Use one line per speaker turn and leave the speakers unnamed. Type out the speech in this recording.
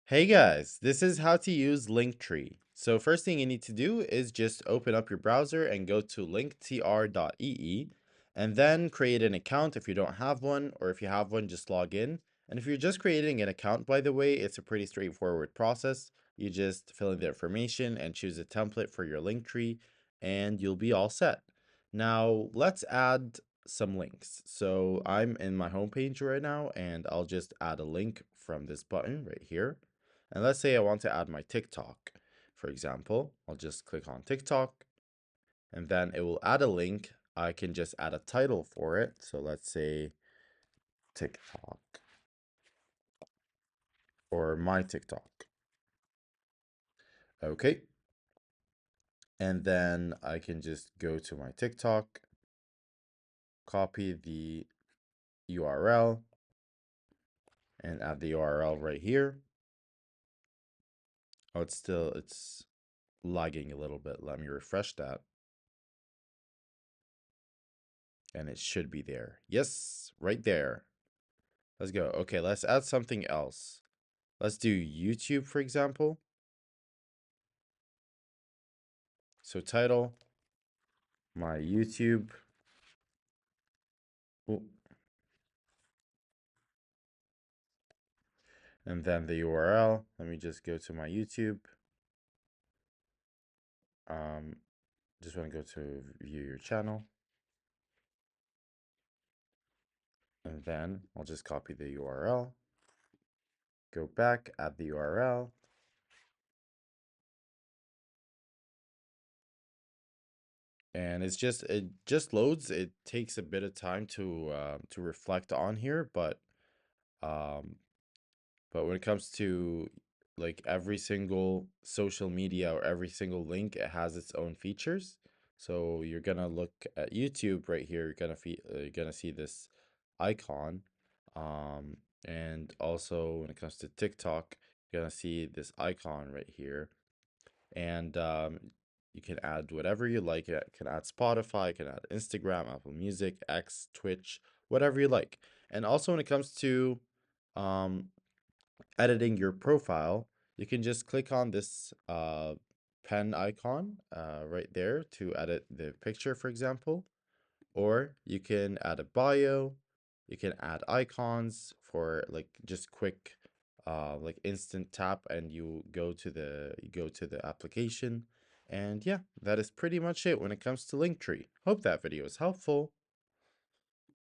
Hey guys, this is how to use Linktree. So first thing you need to do is just open up your browser and go to linktr.ee and then create an account if you don't have one, or if you have one, just log in. And if you're just creating an account, by the way, it's a pretty straightforward process. You just fill in the information and choose a template for your Linktree and you'll be all set. Now let's add some links. So I'm in my homepage right now and I'll just add a link from this button right here. And let's say I want to add my TikTok, for example. I'll just click on TikTok and then it will add a link. I can just add a title for it. So let's say TikTok or my TikTok. Okay. And then I can just go to my TikTok, copy the URL and add the URL right here. Oh, it's lagging a little bit. Let me refresh that. And it should be there. Yes, right there. Let's go. Okay, let's add something else. Let's do YouTube, for example. So title, my YouTube. Ooh, and then the URL. Let me just go to my YouTube. Just want to go to view your channel. And then I'll just copy the URL. Go back, add the URL. And it just loads. It takes a bit of time to reflect on here, um but when it comes to like every single social media or every single link, it has its own features. So you're gonna look at YouTube right here. You're gonna see this icon, um, and also when it comes to TikTok, you're gonna see this icon right here. And you can add whatever you like. You can add Spotify, you can add Instagram, Apple Music, X, Twitch, whatever you like. And also when it comes to um, editing your profile, you can just click on this pen icon right there to edit the picture, for example. Or you can add a bio, you can add icons for like just quick like instant tap and you go to the application. And yeah, that is pretty much it when it comes to Linktree. Hope that video is helpful.